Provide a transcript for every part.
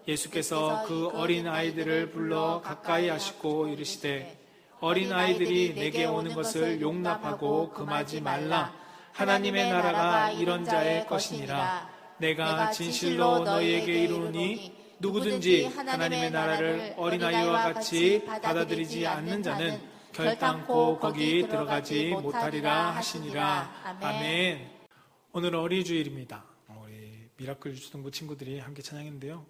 예수께서 그 어린 아이들을 불러 가까이 하시고 이르시되 어린 아이들이 내게 오는 것을 용납하고 금하지 말라. 하나님의 나라가 이런 자의 것이니라. 내가 진실로 너희에게 이르노니 누구든지 하나님의 나라를 어린아이와 같이 받아들이지 않는 자는 결단코 거기 들어가지 못하리라 하시니라. 아멘. 오늘은 어린이주일입니다. 우리 미라클 유초등부 친구들이 함께 찬양했는데요.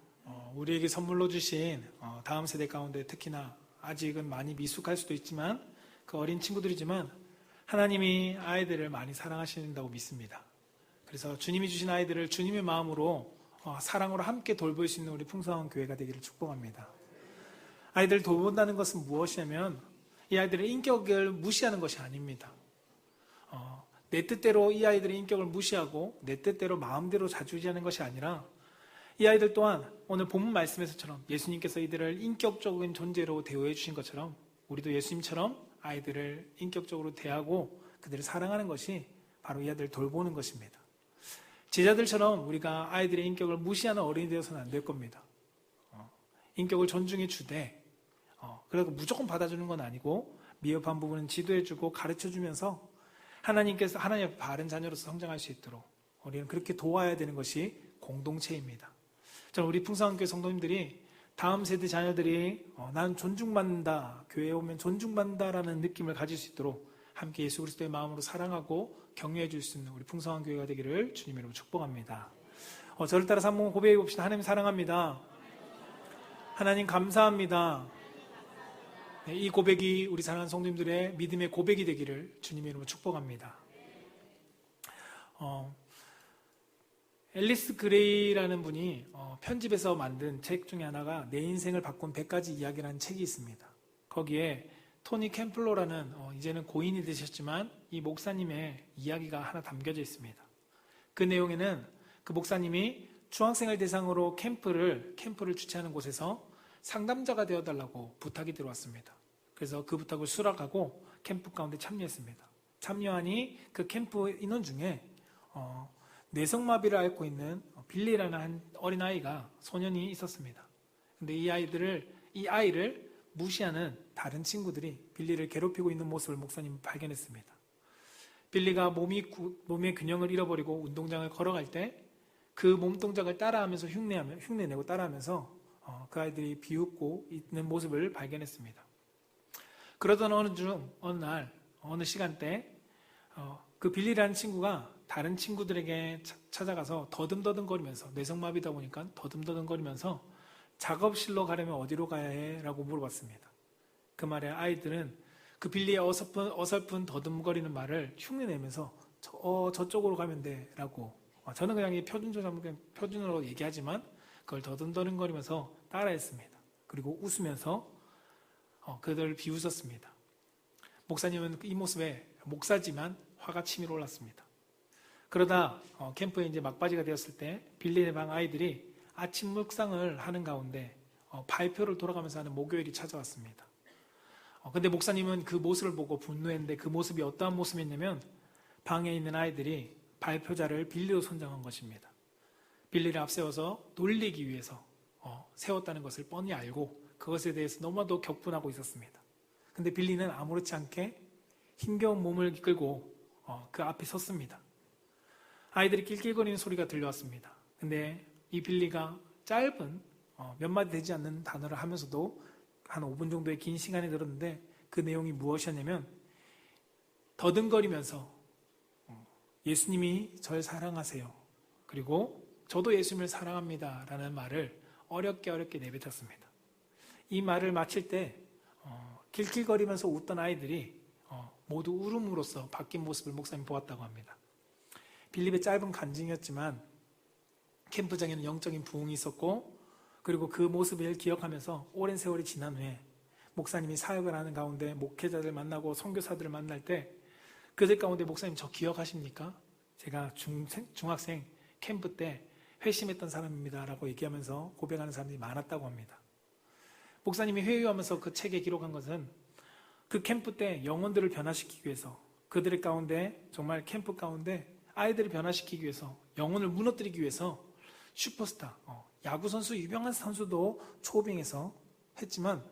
우리에게 선물로 주신 다음 세대 가운데 특히나 아직은 많이 미숙할 수도 있지만 그 어린 친구들이지만 하나님이 아이들을 많이 사랑하신다고 믿습니다. 그래서 주님이 주신 아이들을 주님의 마음으로 사랑으로 함께 돌볼 수 있는 우리 풍성한 교회가 되기를 축복합니다. 아이들을 돌본다는 것은 무엇이냐면 이 아이들의 인격을 무시하는 것이 아닙니다. 내 뜻대로 이 아이들의 인격을 무시하고 내 뜻대로 마음대로 좌지우지하는 것이 아니라 이 아이들 또한 오늘 본문 말씀에서처럼 예수님께서 이들을 인격적인 존재로 대우해 주신 것처럼 우리도 예수님처럼 아이들을 인격적으로 대하고 그들을 사랑하는 것이 바로 이 아이들을 돌보는 것입니다. 제자들처럼 우리가 아이들의 인격을 무시하는 어린이 되어서는 안 될 겁니다. 인격을 존중해 주되 그래도 무조건 받아주는 건 아니고 미흡한 부분은 지도해주고 가르쳐주면서 하나님께서 하나님 앞에 바른 자녀로서 성장할 수 있도록 우리는 그렇게 도와야 되는 것이 공동체입니다. 저는 우리 풍성한 교회 성도님들이 다음 세대 자녀들이 난 존중받는다, 교회에 오면 존중받는다라는 느낌을 가질 수 있도록 함께 예수 그리스도의 마음으로 사랑하고 격려해 줄 수 있는 우리 풍성한 교회가 되기를 주님 이름으로 축복합니다. 저를 따라서 한번 고백해 봅시다. 하나님 사랑합니다. 하나님 감사합니다. 네, 이 고백이 우리 사랑하는 성도님들의 믿음의 고백이 되기를 주님의 이름으로 축복합니다. 앨리스 그레이라는 분이 편집해서 만든 책 중에 하나가 내 인생을 바꾼 100가지 이야기라는 책이 있습니다. 거기에 토니 캠플러라는 이제는 고인이 되셨지만 이 목사님의 이야기가 하나 담겨져 있습니다. 그 내용에는 그 목사님이 중학생을 대상으로 캠프를 주최하는 곳에서 상담자가 되어달라고 부탁이 들어왔습니다. 그래서 그 부탁을 수락하고 캠프 가운데 참여했습니다. 참여하니 그 캠프 인원 중에 뇌성마비를 앓고 있는 빌리라는 한 어린아이가 소년이 있었습니다. 근데 이 아이를 무시하는 다른 친구들이 빌리를 괴롭히고 있는 모습을 목사님은 발견했습니다. 빌리가 몸의 균형을 잃어버리고 운동장을 걸어갈 때 그 몸동작을 따라하면서 흉내내고 따라하면서 그 아이들이 비웃고 있는 모습을 발견했습니다. 그러던 어느 시간대 그 빌리라는 친구가 다른 친구들에게 찾아가서 더듬더듬거리면서 뇌성마비다 보니까 더듬더듬거리면서 작업실로 가려면 어디로 가야 해? 라고 물어봤습니다. 그 말에 아이들은 그 빌리의 어설픈 더듬거리는 말을 흉내내면서 저쪽으로 가면 돼 라고 저는 그냥 표준어로 얘기하지만 그걸 더듬더듬거리면서 따라했습니다. 그리고 웃으면서 그들을 비웃었습니다. 목사님은 이 모습에 목사지만 화가 치밀어 올랐습니다. 그러다 캠프에 이제 막바지가 되었을 때 빌리의 방 아이들이 아침 묵상을 하는 가운데 발표를 돌아가면서 하는 목요일이 찾아왔습니다. 근데 목사님은 그 모습을 보고 분노했는데 그 모습이 어떠한 모습이었냐면 방에 있는 아이들이 발표자를 빌리로 선정한 것입니다. 빌리를 앞세워서 놀리기 위해서 세웠다는 것을 뻔히 알고 그것에 대해서 너무나도 격분하고 있었습니다. 근데 빌리는 아무렇지 않게 힘겨운 몸을 끌고 그 앞에 섰습니다. 아이들이 낄낄거리는 소리가 들려왔습니다. 근데 이 빌리가 짧은 몇 마디 되지 않는 단어를 하면서도 한 5분 정도의 긴 시간이 들었는데 그 내용이 무엇이었냐면 더듬거리면서 예수님이 절 사랑하세요. 그리고 저도 예수님을 사랑합니다. 라는 말을 어렵게 내뱉었습니다. 이 말을 마칠 때 킬킬거리면서 웃던 아이들이 모두 울음으로써 바뀐 모습을 목사님 보았다고 합니다. 빌립의 짧은 간증이었지만 캠프장에는 영적인 부흥이 있었고 그리고 그 모습을 기억하면서 오랜 세월이 지난 후에 목사님이 사역을 하는 가운데 목회자들 만나고 선교사들을 만날 때 그들 가운데 목사님 저 기억하십니까? 제가 중학생 캠프 때 회심했던 사람입니다 라고 얘기하면서 고백하는 사람들이 많았다고 합니다. 목사님이 회유하면서 그 책에 기록한 것은 그 캠프 때 영혼들을 변화시키기 위해서 그들의 가운데 정말 캠프 가운데 아이들을 변화시키기 위해서 영혼을 무너뜨리기 위해서 슈퍼스타, 야구선수, 유명한 선수도 초빙해서 했지만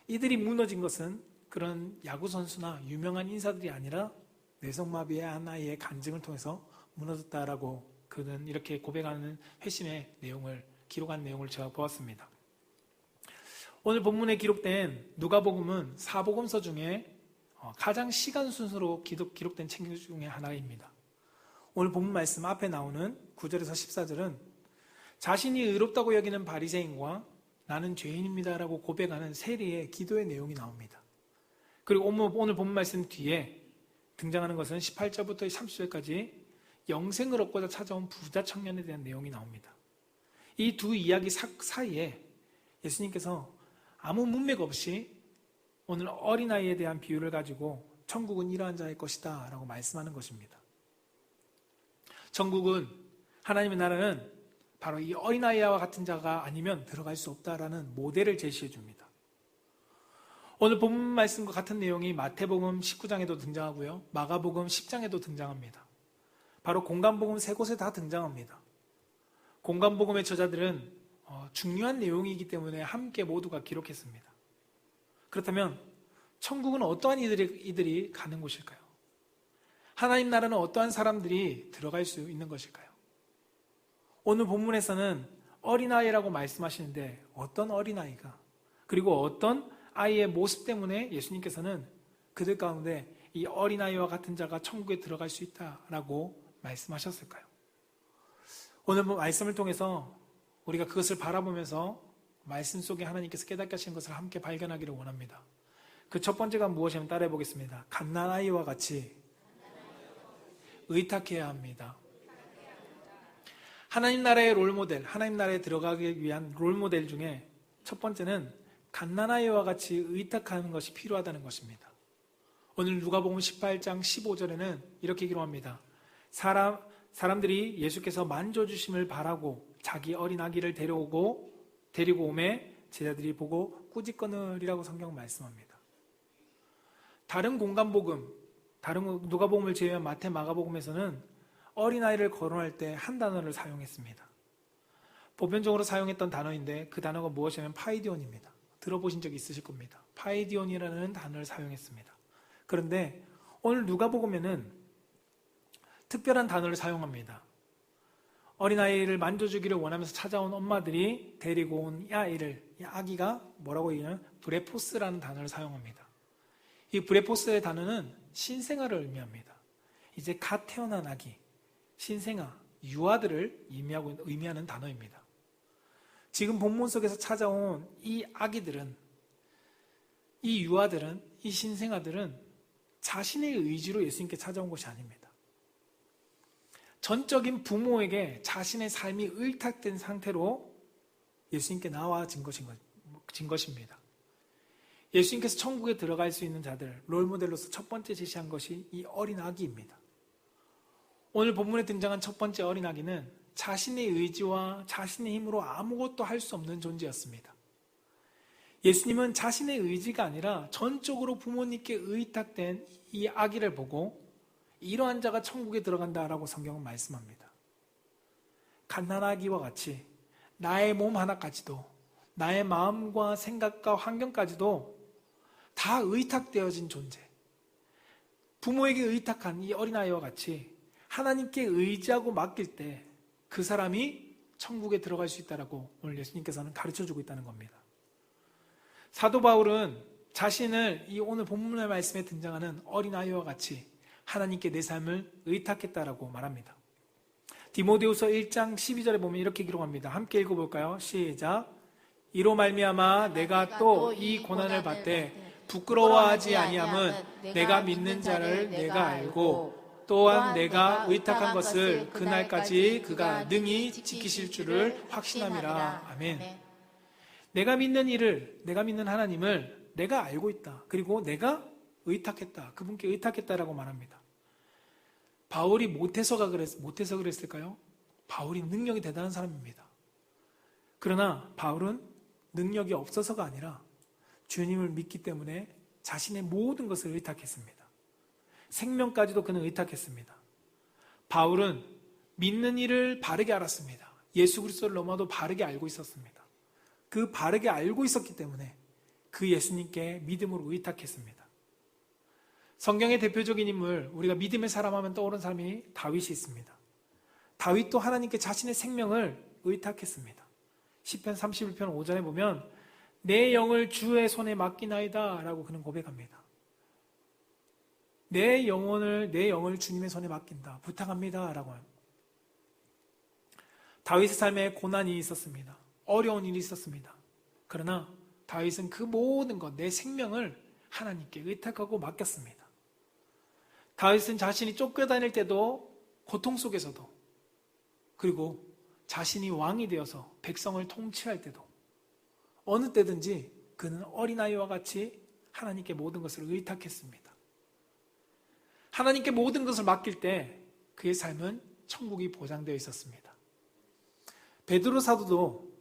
이들이 무너진 것은 그런 야구선수나 유명한 인사들이 아니라 뇌성마비의 한 아이의 간증을 통해서 무너졌다라고 그는 이렇게 고백하는 회심의 내용을 기록한 내용을 제가 보았습니다. 오늘 본문에 기록된 누가복음은 사복음서 중에 가장 시간 순서로 기록된 책 중에 하나입니다. 오늘 본문 말씀 앞에 나오는 9절에서 14절은 자신이 의롭다고 여기는 바리새인과 나는 죄인입니다라고 고백하는 세리의 기도의 내용이 나옵니다. 그리고 오늘 본문 말씀 뒤에 등장하는 것은 18절부터 30절까지 영생을 얻고자 찾아온 부자 청년에 대한 내용이 나옵니다. 이 두 이야기 사이에 예수님께서 아무 문맥 없이 오늘 어린아이에 대한 비유를 가지고 천국은 이러한 자의 것이다 라고 말씀하는 것입니다. 천국은, 하나님의 나라는 바로 이 어린아이와 같은 자가 아니면 들어갈 수 없다라는 모델을 제시해 줍니다. 오늘 본문 말씀과 같은 내용이 마태복음 19장에도 등장하고요, 마가복음 10장에도 등장합니다. 바로 공간복음 세 곳에 다 등장합니다. 공간복음의 저자들은 중요한 내용이기 때문에 함께 모두가 기록했습니다. 그렇다면 천국은 어떠한 이들이 가는 곳일까요? 하나님 나라는 어떠한 사람들이 들어갈 수 있는 것일까요? 오늘 본문에서는 어린아이라고 말씀하시는데 어떤 어린아이가, 그리고 어떤 아이의 모습 때문에 예수님께서는 그들 가운데 이 어린아이와 같은 자가 천국에 들어갈 수 있다라고 말씀하셨을까요? 오늘 말씀을 통해서 우리가 그것을 바라보면서 말씀 속에 하나님께서 깨닫게 하신 것을 함께 발견하기를 원합니다. 그 첫 번째가 무엇이냐면 따라해 보겠습니다. 갓난아이와 같이 의탁해야 합니다. 하나님 나라의 롤모델, 하나님 나라에 들어가기 위한 롤모델 중에 첫 번째는 갓난아이와 같이 의탁하는 것이 필요하다는 것입니다. 오늘 누가복음 18장 15절에는 이렇게 기록합니다. 사람들이 예수께서 만져주심을 바라고 자기 어린 아기를 데리고 오매 제자들이 보고 꾸짖거느리라고 성경 말씀합니다. 다른 공간복음, 다른 누가복음을 제외한 마태, 마가복음에서는 어린아이를 거론할 때 한 단어를 사용했습니다. 보편적으로 사용했던 단어인데 그 단어가 무엇이냐면 파이디온입니다. 들어보신 적 있으실 겁니다. 파이디온이라는 단어를 사용했습니다. 그런데 오늘 누가복음에는 특별한 단어를 사용합니다. 어린아이를 만져주기를 원하면서 찾아온 엄마들이 데리고 온 이 아기가 뭐라고 얘기하냐면 브레포스라는 단어를 사용합니다. 이 브레포스의 단어는 신생아를 의미합니다. 이제 갓 태어난 아기, 신생아, 유아들을 의미하는 단어입니다. 지금 본문 속에서 찾아온 이 아기들은, 이 유아들은, 이 신생아들은 자신의 의지로 예수님께 찾아온 것이 아닙니다. 전적인 부모에게 자신의 삶이 의탁된 상태로 예수님께 나와진 것입니다. 예수님께서 천국에 들어갈 수 있는 자들, 롤모델로서 첫 번째 제시한 것이 이 어린 아기입니다. 오늘 본문에 등장한 첫 번째 어린 아기는 자신의 의지와 자신의 힘으로 아무것도 할 수 없는 존재였습니다. 예수님은 자신의 의지가 아니라 전적으로 부모님께 의탁된 이 아기를 보고 이러한 자가 천국에 들어간다라고 성경은 말씀합니다. 갓난아기와 같이 나의 몸 하나까지도, 나의 마음과 생각과 환경까지도 다 의탁되어진 존재, 부모에게 의탁한 이 어린아이와 같이 하나님께 의지하고 맡길 때 그 사람이 천국에 들어갈 수 있다라고 오늘 예수님께서는 가르쳐주고 있다는 겁니다. 사도 바울은 자신을 이 오늘 본문의 말씀에 등장하는 어린아이와 같이 하나님께 내 삶을 의탁했다라고 말합니다. 디모데후서 1장 12절에 보면 이렇게 기록합니다. 함께 읽어볼까요? 시작. 이로 말미암아 내가 또 이 고난을 받되 부끄러워하지 아니함은 내가 믿는 자를 내가 알고 또한 내가 의탁한 것을 그날까지 그가 능히 지키실 줄을 확신함이라. 아멘. 내가 믿는 이를, 내가 믿는 하나님을 내가 알고 있다. 그리고 내가 의탁했다. 그분께 의탁했다라고 말합니다. 바울이 못해서 그랬을까요? 바울이 능력이 대단한 사람입니다. 그러나 바울은 능력이 없어서가 아니라 주님을 믿기 때문에 자신의 모든 것을 의탁했습니다. 생명까지도 그는 의탁했습니다. 바울은 믿는 일을 바르게 알았습니다. 예수 그리스도를 너무나도 바르게 알고 있었습니다. 그 바르게 알고 있었기 때문에 그 예수님께 믿음으로 의탁했습니다. 성경의 대표적인 인물, 우리가 믿음의 사람 하면 떠오르는 사람이 다윗이 있습니다. 다윗도 하나님께 자신의 생명을 의탁했습니다. 시편 31편 5절에 보면 내 영을 주의 손에 맡기나이다 라고 그는 고백합니다. 내 영을 주님의 손에 맡긴다, 부탁합니다 라고 합니다. 다윗의 삶에 고난이 있었습니다. 어려운 일이 있었습니다. 그러나 다윗은 그 모든 것, 내 생명을 하나님께 의탁하고 맡겼습니다. 다윗은 자신이 쫓겨다닐 때도, 고통 속에서도, 그리고 자신이 왕이 되어서 백성을 통치할 때도, 어느 때든지 그는 어린아이와 같이 하나님께 모든 것을 의탁했습니다. 하나님께 모든 것을 맡길 때 그의 삶은 천국이 보장되어 있었습니다. 베드로 사도도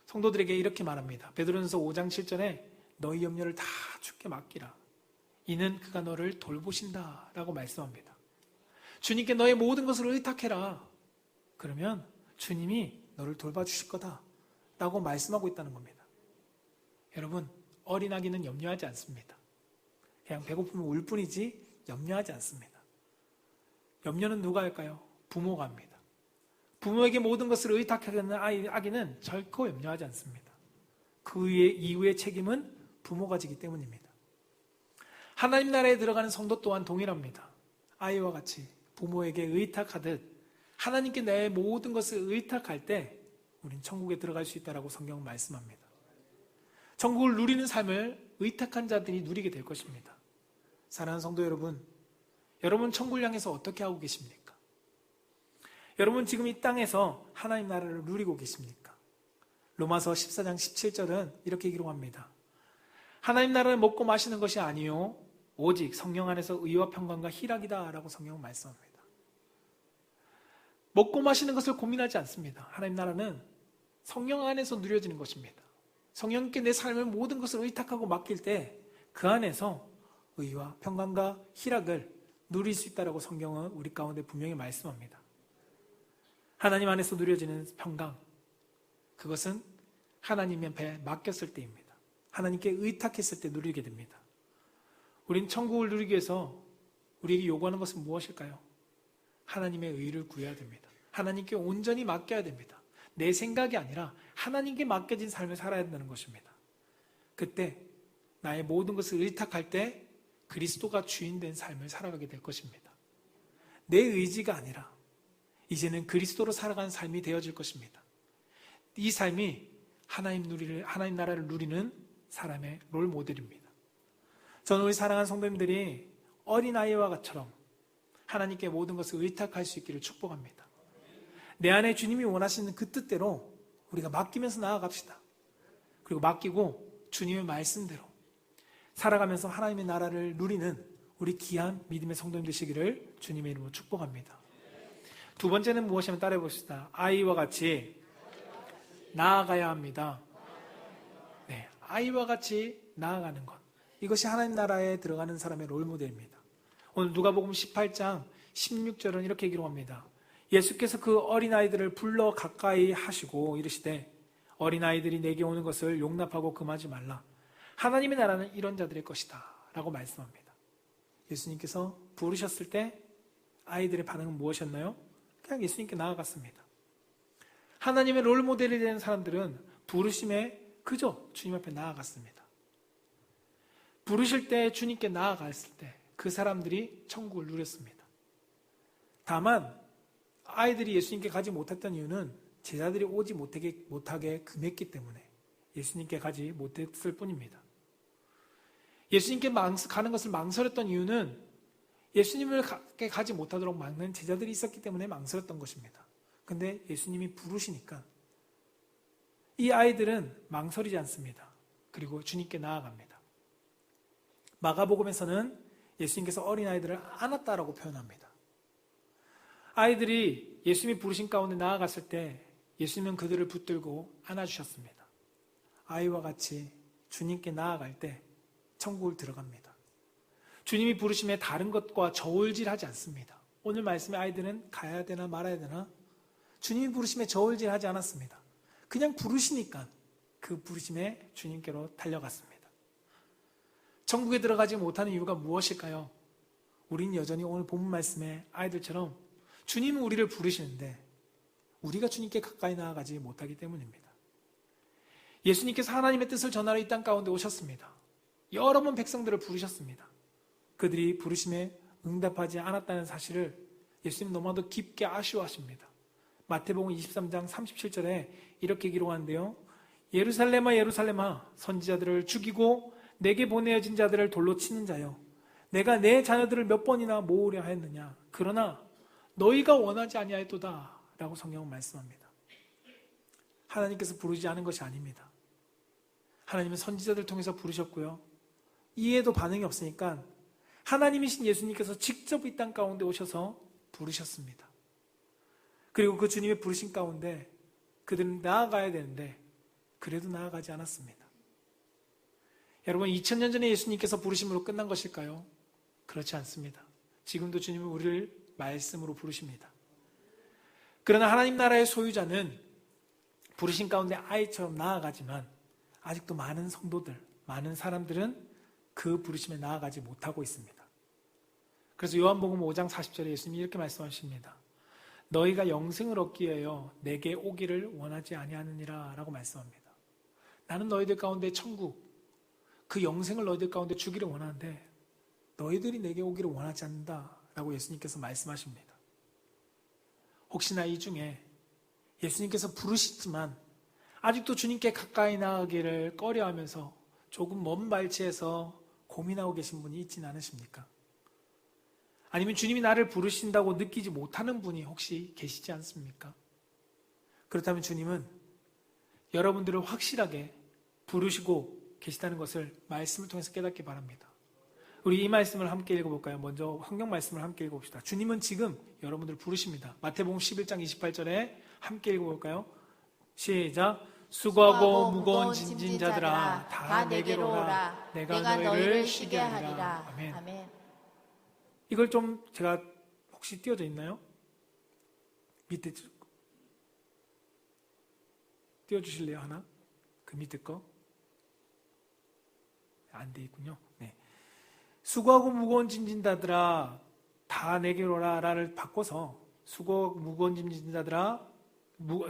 성도들에게 이렇게 말합니다. 베드로전서 5장 7절에 너희 염려를 다 주께 맡기라. 이는 그가 너를 돌보신다 라고 말씀합니다. 주님께 너의 모든 것을 의탁해라. 그러면 주님이 너를 돌봐주실 거다 라고 말씀하고 있다는 겁니다. 여러분, 어린아기는 염려하지 않습니다. 그냥 배고프면 울 뿐이지 염려하지 않습니다. 염려는 누가 할까요? 부모가 합니다. 부모에게 모든 것을 의탁하는 아기는 결코 염려하지 않습니다. 그 이후의 책임은 부모가 지기 때문입니다. 하나님 나라에 들어가는 성도 또한 동일합니다. 아이와 같이 부모에게 의탁하듯 하나님께 내 모든 것을 의탁할 때 우린 천국에 들어갈 수 있다고 성경은 말씀합니다. 천국을 누리는 삶을 의탁한 자들이 누리게 될 것입니다. 사랑하는 성도 여러분, 여러분 천국을 향해서 어떻게 하고 계십니까? 여러분 지금 이 땅에서 하나님 나라를 누리고 계십니까? 로마서 14장 17절은 이렇게 기록합니다. 하나님 나라를 먹고 마시는 것이 아니요 오직 성령 안에서 의와 평강과 희락이다 라고 성경은 말씀합니다. 먹고 마시는 것을 고민하지 않습니다. 하나님 나라는 성령 안에서 누려지는 것입니다. 성령께 내 삶의 모든 것을 의탁하고 맡길 때 그 안에서 의와 평강과 희락을 누릴 수 있다라고 성경은 우리 가운데 분명히 말씀합니다. 하나님 안에서 누려지는 평강, 그것은 하나님 앞에 맡겼을 때입니다. 하나님께 의탁했을 때 누리게 됩니다. 우린 천국을 누리기 위해서 우리에게 요구하는 것은 무엇일까요? 하나님의 의를 구해야 됩니다. 하나님께 온전히 맡겨야 됩니다. 내 생각이 아니라 하나님께 맡겨진 삶을 살아야 된다는 것입니다. 그때 나의 모든 것을 의탁할 때 그리스도가 주인된 삶을 살아가게 될 것입니다. 내 의지가 아니라 이제는 그리스도로 살아가는 삶이 되어질 것입니다. 이 삶이 하나님 나라를 누리는 사람의 롤 모델입니다. 저는 우리 사랑하는 성도님들이 어린아이와 같처럼 하나님께 모든 것을 의탁할 수 있기를 축복합니다. 내 안에 주님이 원하시는 그 뜻대로 우리가 맡기면서 나아갑시다. 그리고 맡기고 주님의 말씀대로 살아가면서 하나님의 나라를 누리는 우리 귀한 믿음의 성도님 되시기를 주님의 이름으로 축복합니다. 두 번째는 무엇이냐면 따라해 봅시다. 아이와 같이 나아가야 합니다. 네, 아이와 같이 나아가는 것. 이것이 하나님 나라에 들어가는 사람의 롤모델입니다. 오늘 누가복음 18장 16절은 이렇게 기록합니다. 예수께서 그 어린아이들을 불러 가까이 하시고 이르시되 어린아이들이 내게 오는 것을 용납하고 금하지 말라. 하나님의 나라는 이런 자들의 것이다 라고 말씀합니다. 예수님께서 부르셨을 때 아이들의 반응은 무엇이었나요? 그냥 예수님께 나아갔습니다. 하나님의 롤모델이 되는 사람들은 부르심에 그저 주님 앞에 나아갔습니다. 부르실 때 주님께 나아갔을 때 그 사람들이 천국을 누렸습니다. 다만 아이들이 예수님께 가지 못했던 이유는 제자들이 오지 못하게 금했기 때문에 예수님께 가지 못했을 뿐입니다. 예수님께 가는 것을 망설였던 이유는 예수님께 가지 못하도록 막는 제자들이 있었기 때문에 망설였던 것입니다. 근데 예수님이 부르시니까 이 아이들은 망설이지 않습니다. 그리고 주님께 나아갑니다. 마가복음에서는 예수님께서 어린아이들을 안았다라고 표현합니다. 아이들이 예수님이 부르신 가운데 나아갔을 때 예수님은 그들을 붙들고 안아주셨습니다. 아이와 같이 주님께 나아갈 때 천국을 들어갑니다. 주님이 부르심에 다른 것과 저울질하지 않습니다. 오늘 말씀의 아이들은 가야 되나 말아야 되나? 주님이 부르심에 저울질하지 않았습니다. 그냥 부르시니까 그 부르심에 주님께로 달려갔습니다. 천국에 들어가지 못하는 이유가 무엇일까요? 우린 여전히 오늘 본문 말씀의 아이들처럼 주님은 우리를 부르시는데 우리가 주님께 가까이 나아가지 못하기 때문입니다. 예수님께서 하나님의 뜻을 전하러 이 땅 가운데 오셨습니다. 여러 번 백성들을 부르셨습니다. 그들이 부르심에 응답하지 않았다는 사실을 예수님 너무나도 깊게 아쉬워하십니다. 마태복음 23장 37절에 이렇게 기록하는데요. 예루살렘아 예루살렘아 선지자들을 죽이고 내게 보내어진 자들을 돌로 치는 자여 내가 내 자녀들을 몇 번이나 모으려 하였느냐 그러나 너희가 원하지 아니하였도다 라고 성경은 말씀합니다. 하나님께서 부르지 않은 것이 아닙니다. 하나님은 선지자들을 통해서 부르셨고요. 이에도 반응이 없으니까 하나님이신 예수님께서 직접 이 땅 가운데 오셔서 부르셨습니다. 그리고 그 주님의 부르신 가운데 그들은 나아가야 되는데 그래도 나아가지 않았습니다. 여러분 2000년 전에 예수님께서 부르심으로 끝난 것일까요? 그렇지 않습니다. 지금도 주님은 우리를 말씀으로 부르십니다. 그러나 하나님 나라의 소유자는 부르신 가운데 아이처럼 나아가지만 아직도 많은 성도들, 많은 사람들은 그 부르심에 나아가지 못하고 있습니다. 그래서 요한복음 5장 40절에 예수님이 이렇게 말씀하십니다. 너희가 영생을 얻기 위하여 내게 오기를 원하지 아니하느니라 라고 말씀합니다. 나는 너희들 가운데 천국, 그 영생을 너희들 가운데 주기를 원하는데 너희들이 내게 오기를 원하지 않는다 라고 예수님께서 말씀하십니다. 혹시나 이 중에 예수님께서 부르시지만 아직도 주님께 가까이 나가기를 꺼려하면서 조금 먼 발치에서 고민하고 계신 분이 있지는 않으십니까? 아니면 주님이 나를 부르신다고 느끼지 못하는 분이 혹시 계시지 않습니까? 그렇다면 주님은 여러분들을 확실하게 부르시고 계시다는 것을 말씀을 통해서 깨닫기 바랍니다. 우리 이 말씀을 함께 읽어볼까요? 먼저 성경 말씀을 함께 읽어봅시다. 주님은 지금 여러분들을 부르십니다. 마태복음 11장 28절에 함께 읽어볼까요? 시작! 수고하고 무거운 짐진 자들아 다 내게로 오라. 내가 너희를 쉬게 하리라. 아멘. 이걸 좀 제가 혹시 띄워져 있나요? 밑에 띄워주실래요? 하나? 그 밑에 거? 안 돼 있군요. 네. 수고하고 무거운 짐진 자들아 다 내게로 오라를 바꿔서 수고하고 무거운 짐진 자들아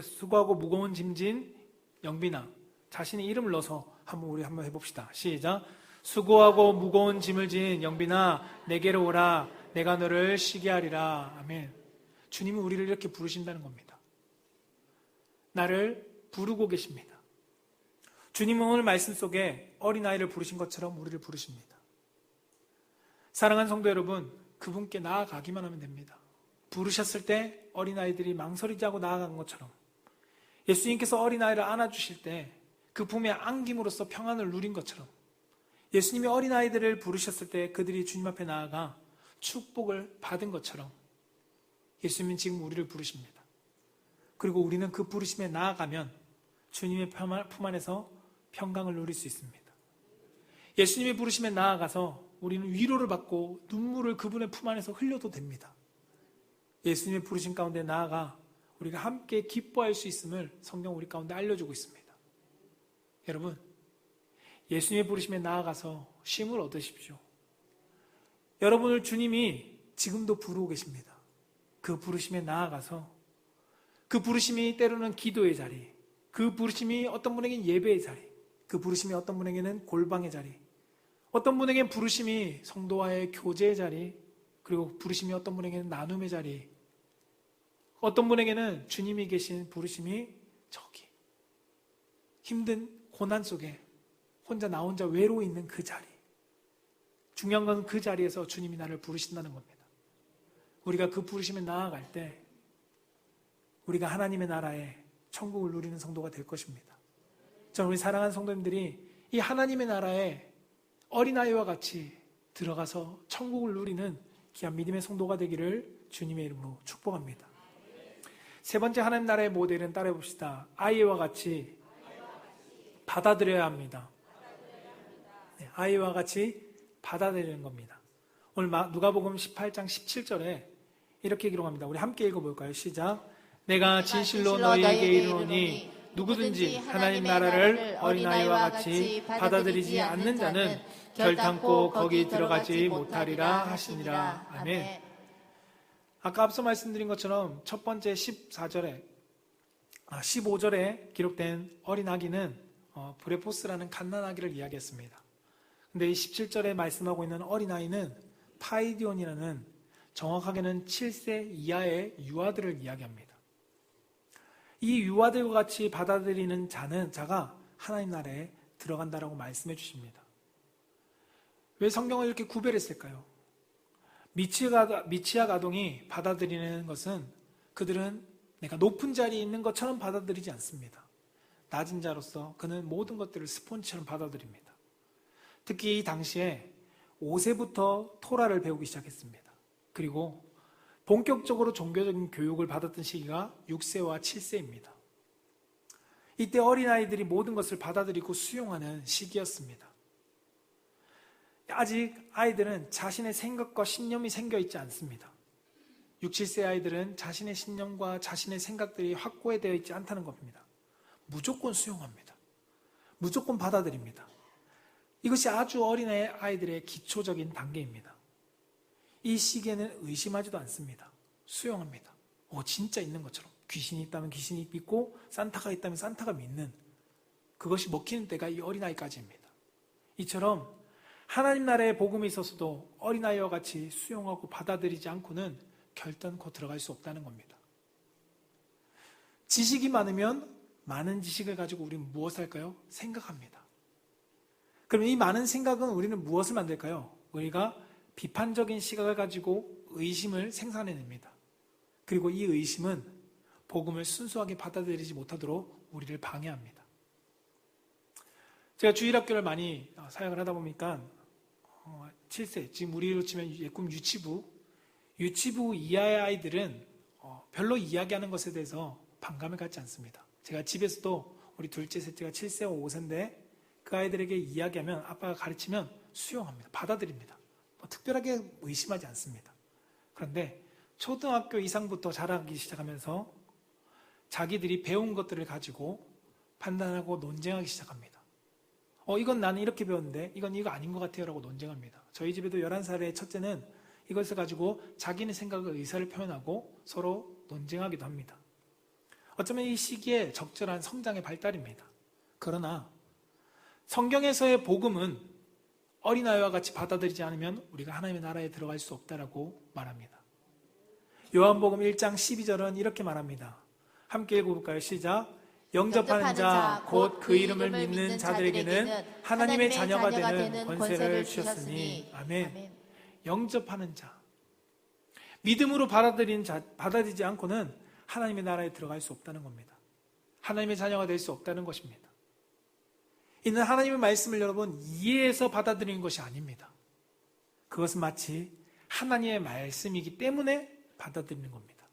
수고하고 무거운 짐진 영빈아 자신의 이름을 넣어서 우리 한번 해봅시다. 시작. 수고하고 무거운 짐을 진 영빈아 내게로 오라. 내가 너를 쉬게 하리라. 아멘. 주님은 우리를 이렇게 부르신다는 겁니다. 나를 부르고 계십니다. 주님은 오늘 말씀 속에 어린아이를 부르신 것처럼 우리를 부르십니다. 사랑하는 성도 여러분, 그분께 나아가기만 하면 됩니다. 부르셨을 때 어린아이들이 망설이지 않고 나아간 것처럼 예수님께서 어린아이를 안아주실 때 그 품에 안김으로써 평안을 누린 것처럼 예수님이 어린아이들을 부르셨을 때 그들이 주님 앞에 나아가 축복을 받은 것처럼 예수님은 지금 우리를 부르십니다. 그리고 우리는 그 부르심에 나아가면 주님의 품 안에서 평강을 누릴 수 있습니다. 예수님의 부르심에 나아가서 우리는 위로를 받고 눈물을 그분의 품 안에서 흘려도 됩니다. 예수님의 부르심 가운데 나아가 우리가 함께 기뻐할 수 있음을 성경 우리 가운데 알려주고 있습니다. 여러분, 예수님의 부르심에 나아가서 쉼을 얻으십시오. 여러분을 주님이 지금도 부르고 계십니다. 그 부르심에 나아가서 그 부르심이 때로는 기도의 자리, 그 부르심이 어떤 분에게는 예배의 자리, 그 부르심이 어떤 분에게는 골방의 자리, 어떤 분에게는 부르심이 성도와의 교제의 자리, 그리고 부르심이 어떤 분에게는 나눔의 자리, 어떤 분에게는 주님이 계신 부르심이 저기 힘든 고난 속에 혼자 나 혼자 외로워 있는 그 자리. 중요한 건 그 자리에서 주님이 나를 부르신다는 겁니다. 우리가 그 부르심에 나아갈 때 우리가 하나님의 나라에 천국을 누리는 성도가 될 것입니다. 저는 우리 사랑하는 성도님들이 이 하나님의 나라에 어린아이와 같이 들어가서 천국을 누리는 귀한 믿음의 성도가 되기를 주님의 이름으로 축복합니다. 세 번째 하나님 나라의 모델은 따라해 봅시다. 아이와 같이 받아들여야 합니다. 네, 아이와 같이 받아들이는 겁니다. 오늘 누가복음 18장 17절에 이렇게 기록합니다. 우리 함께 읽어볼까요? 시작. 내가 진실로 너희에게 이르노니 누구든지 하나님 나라를 어린아이와 같이 받아들이지 않는 자는 결탄코 거기 들어가지 못하리라 하시니라. 아멘. 아까 앞서 말씀드린 것처럼 첫 번째 15절에 기록된 어린 아기는 브레포스라는 갓난아기를 이야기했습니다. 근데 이 17절에 말씀하고 있는 어린아이는 파이디온이라는 정확하게는 7세 이하의 유아들을 이야기합니다. 이 유아들과 같이 받아들이는 자가 하나님 나라에 들어간다라고 말씀해 주십니다. 왜 성경을 이렇게 구별했을까요? 미취학 아동이 받아들이는 것은 그들은 내가 높은 자리에 있는 것처럼 받아들이지 않습니다. 낮은 자로서 그는 모든 것들을 스폰지처럼 받아들입니다. 특히 이 당시에 5세부터 토라를 배우기 시작했습니다. 그리고 본격적으로 종교적인 교육을 받았던 시기가 6세와 7세입니다. 이때 어린아이들이 모든 것을 받아들이고 수용하는 시기였습니다. 아직 아이들은 자신의 생각과 신념이 생겨 있지 않습니다. 6, 7세 아이들은 자신의 신념과 자신의 생각들이 확고해되어 있지 않다는 겁니다. 무조건 수용합니다. 무조건 받아들입니다. 이것이 아주 어린 아이들의 기초적인 단계입니다. 이 시기에는 의심하지도 않습니다. 수용합니다. 진짜 있는 것처럼. 귀신이 있다면 귀신이 믿고 산타가 있다면 산타가 믿는, 그것이 먹히는 때가 이 어린아이까지입니다. 이처럼 하나님 나라의 복음에 있어서도 어린아이와 같이 수용하고 받아들이지 않고는 결단코 들어갈 수 없다는 겁니다. 지식이 많으면 많은 지식을 가지고 우리는 무엇을 할까요? 생각합니다. 그럼 이 많은 생각은 우리는 무엇을 만들까요? 우리가 비판적인 시각을 가지고 의심을 생산해냅니다. 그리고 이 의심은 복음을 순수하게 받아들이지 못하도록 우리를 방해합니다. 제가 주일학교를 많이 사역을 하다 보니까 7세, 지금 우리로 치면 예꿈 유치부 이하의 아이들은 별로 이야기하는 것에 대해서 반감을 갖지 않습니다. 제가 집에서도 우리 둘째, 셋째가 7세와 5세인데 그 아이들에게 이야기하면, 아빠가 가르치면 수용합니다. 받아들입니다. 특별하게 의심하지 않습니다. 그런데 초등학교 이상부터 자라기 시작하면서 자기들이 배운 것들을 가지고 판단하고 논쟁하기 시작합니다. 이건 나는 이렇게 배웠는데 이건 이거 아닌 것 같아요 라고 논쟁합니다. 저희 집에도 11살의 첫째는 이것을 가지고 자기네 생각을, 의사를 표현하고 서로 논쟁하기도 합니다. 어쩌면 이 시기에 적절한 성장의 발달입니다. 그러나 성경에서의 복음은 어린아이와 같이 받아들이지 않으면 우리가 하나님의 나라에 들어갈 수 없다라고 말합니다. 요한복음 1장 12절은 이렇게 말합니다. 함께 읽어볼까요? 시작. 영접하는 자, 곧 그 이름을 믿는 자들에게는 하나님의 자녀가 되는 권세를 주셨으니. 아멘. 영접하는 자, 믿음으로 받아들이지 않고는 하나님의 나라에 들어갈 수 없다는 겁니다. 하나님의 자녀가 될 수 없다는 것입니다. 이는 하나님의 말씀을 여러분 이해해서 받아들이는 것이 아닙니다. 그것은 마치 하나님의 말씀이기 때문에 받아들이는 겁니다.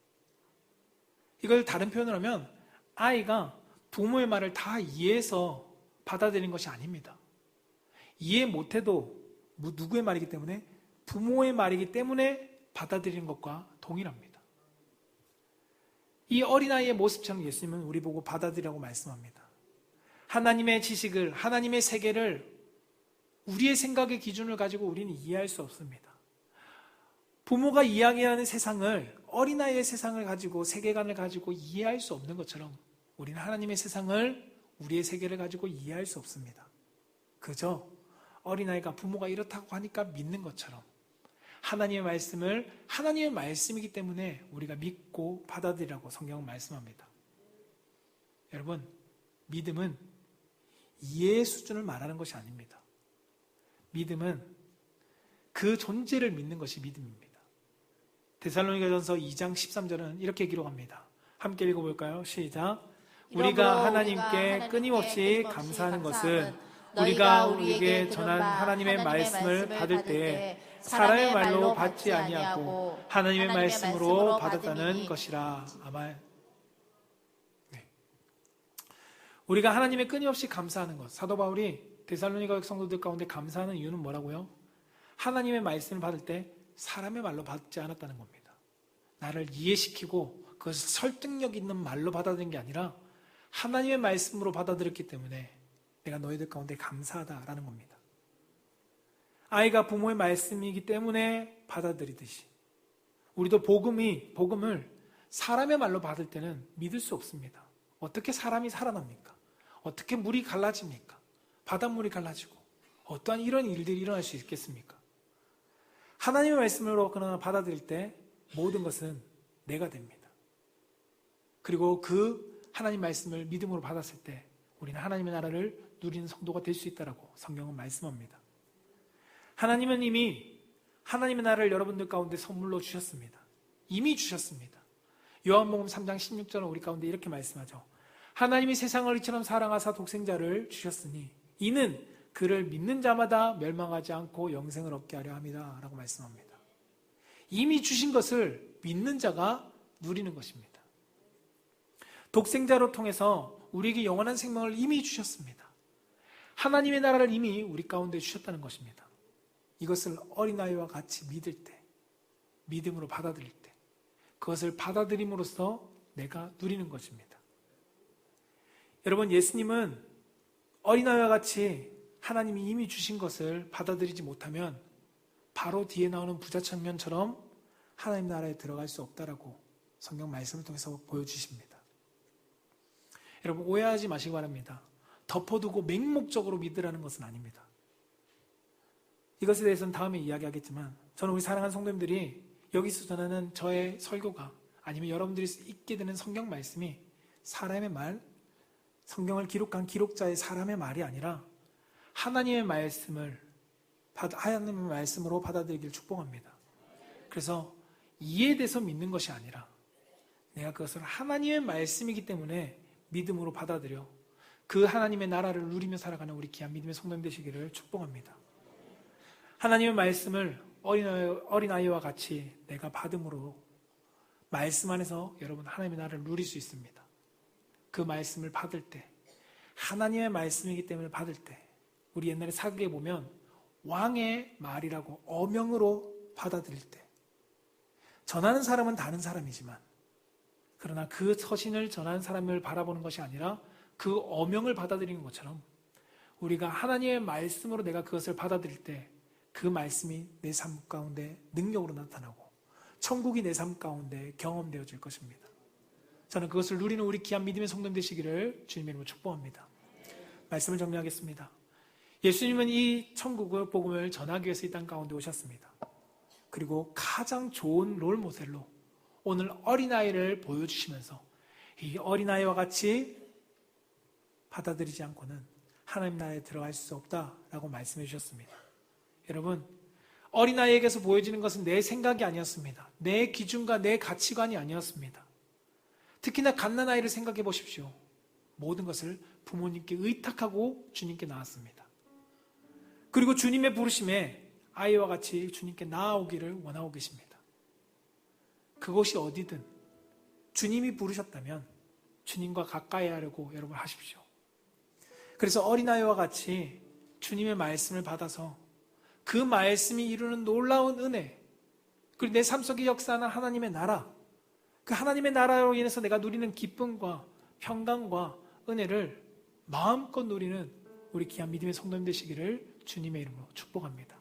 이걸 다른 표현을 하면 아이가 부모의 말을 다 이해해서 받아들이는 것이 아닙니다. 이해 못해도 누구의 말이기 때문에, 부모의 말이기 때문에 받아들이는 것과 동일합니다. 이 어린아이의 모습처럼 예수님은 우리 보고 받아들이라고 말씀합니다. 하나님의 지식을, 하나님의 세계를 우리의 생각의 기준을 가지고 우리는 이해할 수 없습니다. 부모가 이야기하는 세상을, 어린아이의 세상을 가지고, 세계관을 가지고 이해할 수 없는 것처럼 우리는 하나님의 세상을, 우리의 세계를 가지고 이해할 수 없습니다. 그저 어린아이가 부모가 이렇다고 하니까 믿는 것처럼 하나님의 말씀을 하나님의 말씀이기 때문에 우리가 믿고 받아들이라고 성경은 말씀합니다. 여러분, 믿음은 이해의 수준을 말하는 것이 아닙니다. 믿음은 그 존재를 믿는 것이 믿음입니다. 데살로니가전서 2장 13절은 이렇게 기록합니다. 함께 읽어볼까요? 시작. 우리가 하나님께 끊임없이 감사하는 것은 우리가 우리에게 전한 하나님의 말씀을 받을 때에 사람의 말로 받지 아니하고 하나님의 말씀으로 받았다는 것이라. 아멘. 네. 우리가 하나님의 끊임없이 감사하는 것. 사도 바울이 데살로니가 성도들 가운데 감사하는 이유는 뭐라고요? 하나님의 말씀을 받을 때 사람의 말로 받지 않았다는 겁니다. 나를 이해시키고 그것을 설득력 있는 말로 받아들인 게 아니라 하나님의 말씀으로 받아들였기 때문에 내가 너희들 가운데 감사하다라는 겁니다. 아이가 부모의 말씀이기 때문에 받아들이듯이 우리도 복음을 사람의 말로 받을 때는 믿을 수 없습니다. 어떻게 사람이 살아납니까? 어떻게 물이 갈라집니까? 바닷물이 갈라지고 어떠한 이런 일들이 일어날 수 있겠습니까? 하나님의 말씀으로 그러나 받아들일 때 모든 것은 내가 됩니다. 그리고 그 하나님 말씀을 믿음으로 받았을 때 우리는 하나님의 나라를 누리는 성도가 될 수 있다라고 성경은 말씀합니다. 하나님은 이미 하나님의 나라를 여러분들 가운데 선물로 주셨습니다. 이미 주셨습니다. 요한복음 3장 16절은 우리 가운데 이렇게 말씀하죠. 하나님이 세상을 이처럼 사랑하사 독생자를 주셨으니 이는 그를 믿는 자마다 멸망하지 않고 영생을 얻게 하려 함이다 라고 말씀합니다. 이미 주신 것을 믿는 자가 누리는 것입니다. 독생자로 통해서 우리에게 영원한 생명을 이미 주셨습니다. 하나님의 나라를 이미 우리 가운데 주셨다는 것입니다. 이것을 어린아이와 같이 믿을 때, 믿음으로 받아들일 때, 그것을 받아들임으로써 내가 누리는 것입니다. 여러분, 예수님은 어린아이와 같이 하나님이 이미 주신 것을 받아들이지 못하면 바로 뒤에 나오는 부자 청년처럼 하나님 나라에 들어갈 수 없다라고 성경 말씀을 통해서 보여주십니다. 여러분, 오해하지 마시기 바랍니다. 덮어두고 맹목적으로 믿으라는 것은 아닙니다. 이것에 대해서는 다음에 이야기하겠지만 저는 우리 사랑하는 성도님들이 여기서 전하는 저의 설교가 아니면 여러분들이 읽게 되는 성경 말씀이 사람의 말, 성경을 기록한 기록자의 사람의 말이 아니라 하나님의 말씀으로 받아들이길 축복합니다. 그래서 이해돼서 믿는 것이 아니라 내가 그것을 하나님의 말씀이기 때문에 믿음으로 받아들여 그 하나님의 나라를 누리며 살아가는 우리 귀한 믿음의 성도님 되시기를 축복합니다. 하나님의 말씀을 어린아이와 같이 내가 받음으로 말씀 안에서 여러분 하나님의 나라를 누릴 수 있습니다. 그 말씀을 받을 때 하나님의 말씀이기 때문에 받을 때 우리 옛날에 사극에 보면 왕의 말이라고 어명으로 받아들일 때 전하는 사람은 다른 사람이지만 그러나 그 서신을 전하는 사람을 바라보는 것이 아니라 그 어명을 받아들이는 것처럼 우리가 하나님의 말씀으로 내가 그것을 받아들일 때 그 말씀이 내 삶 가운데 능력으로 나타나고 천국이 내 삶 가운데 경험되어질 것입니다. 저는 그것을 누리는 우리 귀한 믿음의 성도님 되시기를 주님의 이름으로 축복합니다. 말씀을 정리하겠습니다. 예수님은 이 천국의 복음을 전하기 위해서 이 땅 가운데 오셨습니다. 그리고 가장 좋은 롤 모델로 오늘 어린아이를 보여주시면서 이 어린아이와 같이 받아들이지 않고는 하나님 나라에 들어갈 수 없다라고 말씀해 주셨습니다. 여러분, 어린아이에게서 보여지는 것은 내 생각이 아니었습니다. 내 기준과 내 가치관이 아니었습니다. 특히나 갓난아이를 생각해 보십시오. 모든 것을 부모님께 의탁하고 주님께 나왔습니다. 그리고 주님의 부르심에 아이와 같이 주님께 나아오기를 원하고 계십니다. 그곳이 어디든 주님이 부르셨다면 주님과 가까이 하려고 여러분 하십시오. 그래서 어린아이와 같이 주님의 말씀을 받아서 그 말씀이 이루는 놀라운 은혜, 그리고 내 삶 속에 역사하는 하나님의 나라, 그 하나님의 나라로 인해서 내가 누리는 기쁨과 평강과 은혜를 마음껏 누리는 우리 귀한 믿음의 성도님 되시기를 주님의 이름으로 축복합니다.